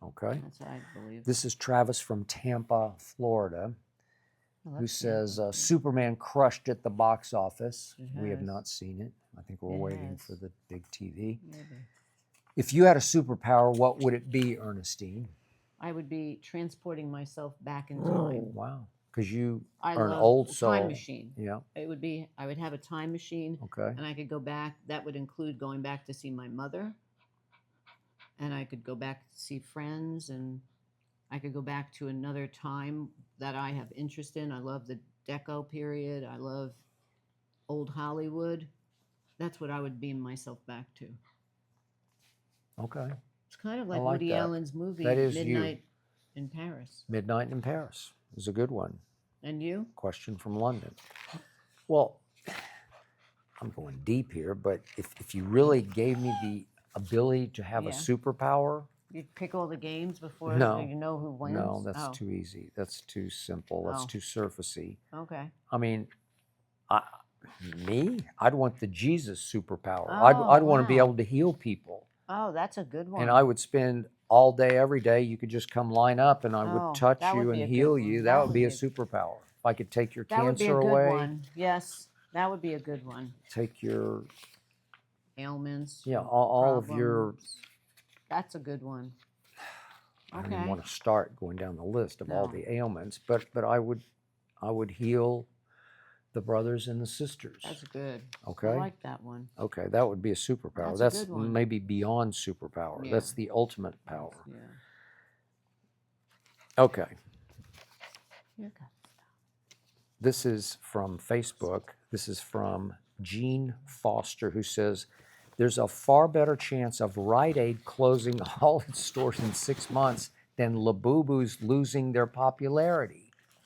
Okay. That's what I believe. This is Travis from Tampa, Florida, who says, Superman crushed at the box office. We have not seen it. I think we're waiting for the big TV. Maybe. If you had a superpower, what would it be, Ernestine? I would be transporting myself back in time. Wow. Because you are an old soul. Time machine. Yeah. It would be, I would have a time machine. Okay. And I could go back. That would include going back to see my mother. And I could go back to see friends. And I could go back to another time that I have interest in. I love the Deco period. I love old Hollywood. That's what I would beam myself back to. Okay. It's kind of like Woody Allen's movie, that is Midnight in Paris. Midnight in Paris is a good one. And you? Question from London. Well, I'm going deep here, but if you really gave me the ability to have a superpower. You'd pick all the games before you know who wins? No, that's too easy. That's too simple. That's too surfacey. Okay. I mean, I'd want the Jesus superpower. I'd want to be able to heal people. Oh, that's a good one. And I would spend all day, every day. You could just come line up, and I would touch you and heal you. That would be a superpower. If I could take your cancer away. That would be a good one. Yes, that would be a good one. Take your ailments. Yeah, all of your. That's a good one. I don't even want to start going down the list of all the ailments, but I would heal the brothers and the sisters. That's good. Okay. I like that one. Okay, that would be a superpower. That's a good one. Maybe beyond superpower. Yeah. That's the ultimate power. Yeah. Okay. You got stuff. This is from Facebook. This is from Jean Foster, who says, there's a far better chance of Rite Aid closing all its stores in 6 months than Labubu's losing their popularity.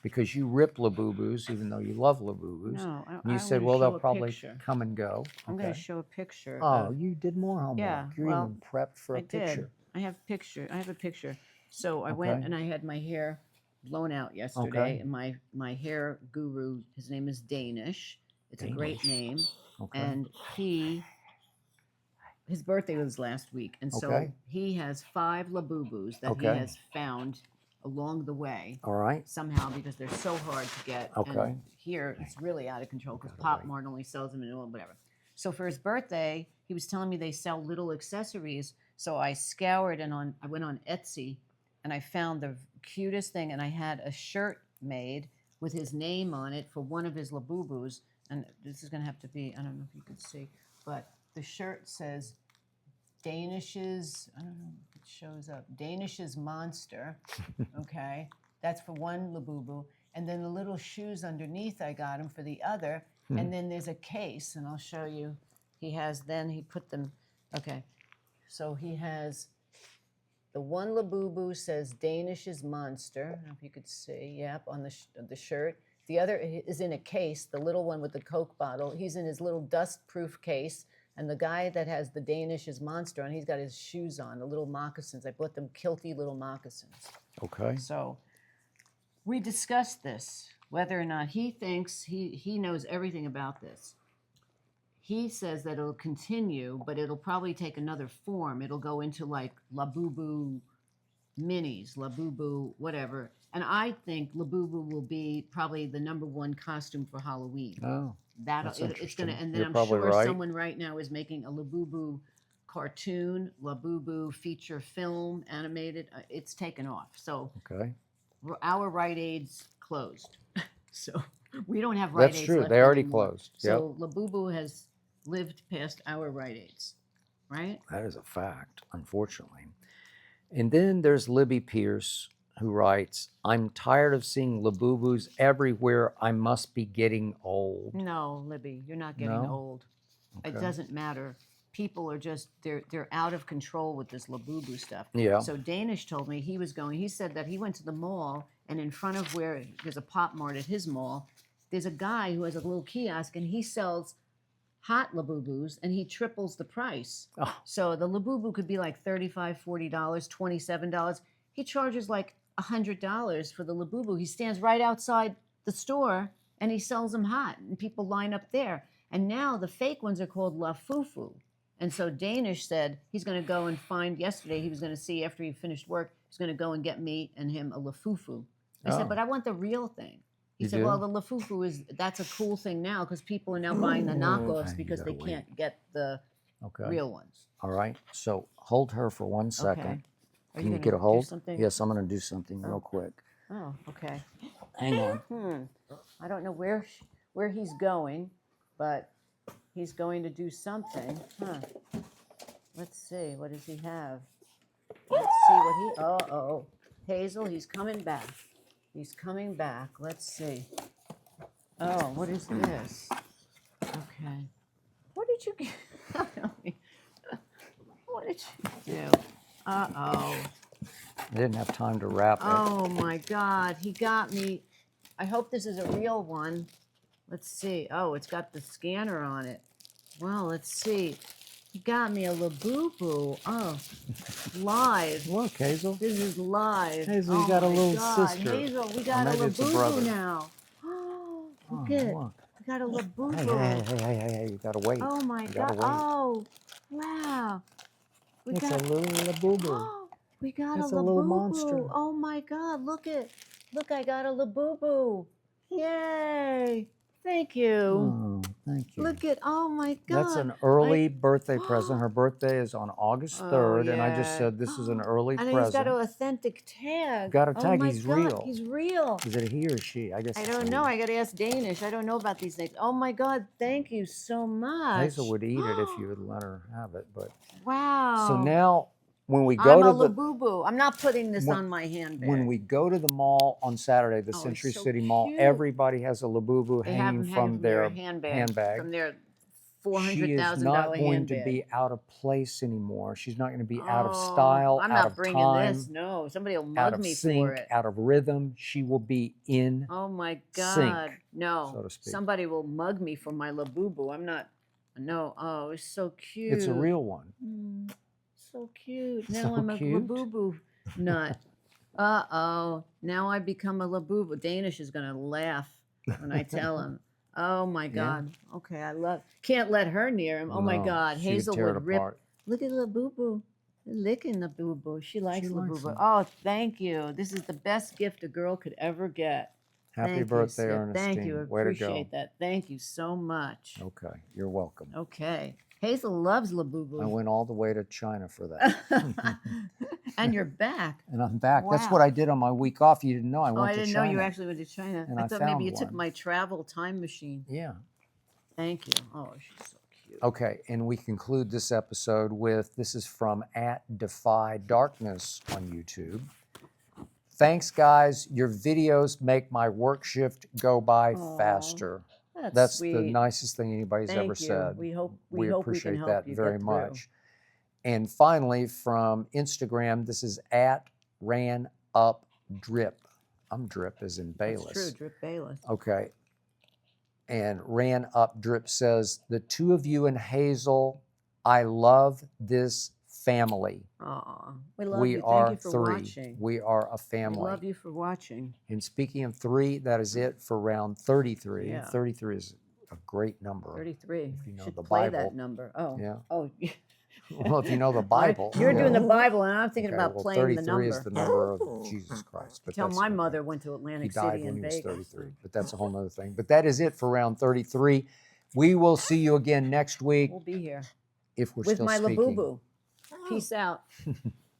Because you rip Labubus, even though you love Labubus. No, and you said, well, they'll probably come and go. I'm going to show a picture. Oh, you did more homework. Yeah, You're even prepped for a picture. I have a picture. So I went and I had my hair blown out yesterday. And my hair guru, his name is Danish. It's a great name. Okay. And his birthday was last week. And so he has 5 Labubus that he has found along the way. All right. Somehow, because they're so hard to get. Okay. And here, it's really out of control because Pop Mart only sells them in whatever. So for his birthday, he was telling me they sell little accessories. So I scoured and I went on Etsy and I found the cutest thing. And I had a shirt made with his name on it for one of his Labubus. And this is going to have to be, I don't know if you can see, but the shirt says Danish's, I don't know if it shows up, Danish's Monster, okay? That's for one Labubu. And then the little shoes underneath, I got him for the other. And then there's a case, and I'll show you. He put them, okay. So he has, the one Labubu says Danish's Monster. I don't know if you could see, on the shirt. The other is in a case, the little one with the Coke bottle. He's in his little dust-proof case. And the guy that has the Danish's Monster on, he's got his shoes on, the little moccasins. I bought them kilty little moccasins. Okay. So we discussed this, whether or not he thinks he knows everything about this. He says that it'll continue, but it'll probably take another form. It'll go into like Labubu minis, Labubu whatever. And I think Labubu will be probably the #1 costume for Halloween. Oh. It's gonna, and then You're I'm probably sure right. someone right now is making a Labubu cartoon, Labubu feature film, animated. It's taken off. So our Rite Aid's closed. So we don't have Rite Aids. That's true. Left they already anymore. closed. So Labubu has lived past our Rite Aids, right? That is a fact, unfortunately. And then there's Libby Pierce, who writes, I'm tired of seeing Labubus everywhere. I must be getting old. No, Libby, you're not getting old. Okay. It doesn't matter. People are just, they're out of control with this Labubu stuff. Yeah. So Danish told me he said that he went to the mall, and in front of where there's a Pop Mart at his mall, there's a guy who has a little kiosk, and he sells hot Labubus, and he triples the price. Oh. So the Labubu could be like $35, $40, $27. He charges like $100 for the Labubu. He stands right outside the store, and he sells them hot, and people line up there. And now the fake ones are called La Fufu. And so Danish said he's going to go and find, yesterday he was going to see after he finished work, he's going to go and get me and him a La Fufu. I said, but I want the real thing. He said, well, the La Fufu that's a cool thing now because people are now buying the knockoffs because they can't get the real ones. All right. So hold her for 1 second. Okay. Can you get a hold? Yes, I'm going to do something real quick. Oh, okay. Hang on. I don't know where he's going, but he's going to do something. Let's see. What does he have? Let's see what he... Oh. Hazel, he's coming back. He's coming back. Let's see. Oh, what is this? Okay. What did you get? What did you do? Uh-oh. I didn't have time to wrap it. Oh, my God. He got me. I hope this is a real one. Let's see. Oh, it's got the scanner on it. Well, let's see. He got me a Labubu. Oh, live. Look, Hazel. This is live. Hazel, you got a little sister. Hazel, we got a Labubu now. Oh, look at it. We got a Labubu. Hey, you gotta wait. Oh, my God. Oh, wow. It's a little Labubu. Oh, we got it's a Labubu. Little monster. Oh, my God. Look, I got a Labubu. Yay. Thank you. Oh, thank you. Look at, oh my God. That's an early birthday present. Her birthday is on August 3rd, and I just said this is an early present. And he's got an authentic tag. Got a tag, my he's God, real. He's real. Is it a he or she? I guess I don't know. I got to ask Danish. I don't know about these things. Oh my God, thank you so much. Hazel would eat it if you would let her have it, but. Wow. So now, when we go to the Labubu. I'm not putting this on my handbag. When we go to the mall on Saturday, the Century City Mall, everybody has a Labubu hanging from their handbag. From their $400,000 handbag. She is not going to be out of place anymore. She's not going to be out of style, I'm out not of bringing time, this. No, somebody will out mug of me sync, for it. out of rhythm. She will be in Oh my God. sync, no, so to speak. Somebody will mug me for my Labubu. I'm not. No. Oh, it's so cute. It's a real one. So cute. Now So I'm a cute. Labubu nut. Uh-oh. Now I become a Labubu. Danish is going to laugh when I tell him. Oh, my God. Yeah. Okay, can't let her near him. Oh, my God. Hazel would rip. Apart. Look at Labubu. Licking Labubu. She likes Labubu. Oh, thank you. This is the best gift a girl could ever get. Happy birthday, Ernestine. Thank you. I appreciate that. Thank you so much. Okay, you're welcome. Okay. Hazel loves Labubu. I went all the way to China for that. And you're back. And I'm back. Wow. That's what I did on my week off. You didn't know I went to China. I didn't know you actually went to China. And I thought maybe you took my travel time machine. Yeah. Thank you. Oh, she's so cute. Okay, and we conclude this episode with, this is from @DefyDarkness on YouTube. Thanks, guys. Your videos make my work shift go by faster. That's sweet. The nicest thing anybody's ever said. We hope we appreciate can help that you very get much. And finally, from Instagram, this is @RanUpDrip. I'm Drip as in Bayless. That's true, Drip Bayless. Okay. And RanUpDrip says, the two of you and Hazel, I love this family. Aw, we love we you. Are Thank you for three. watching. We are a family. We love you for watching. And speaking of three, that is it for round 33. Yeah. 33 is a great number. 33. If you know should the play Bible. that number. Oh. Yeah. Oh. Well, if you know the Bible. You're doing the Bible, and I'm thinking about well, playing the number. 33 is the number of Jesus Christ. But Tell my mother went to Atlantic City when in he Vegas. was 33, but that's a whole other thing. But that is it for round 33. We will see you again next week. We'll be here. If we're with still my speaking. Labubu. Peace out.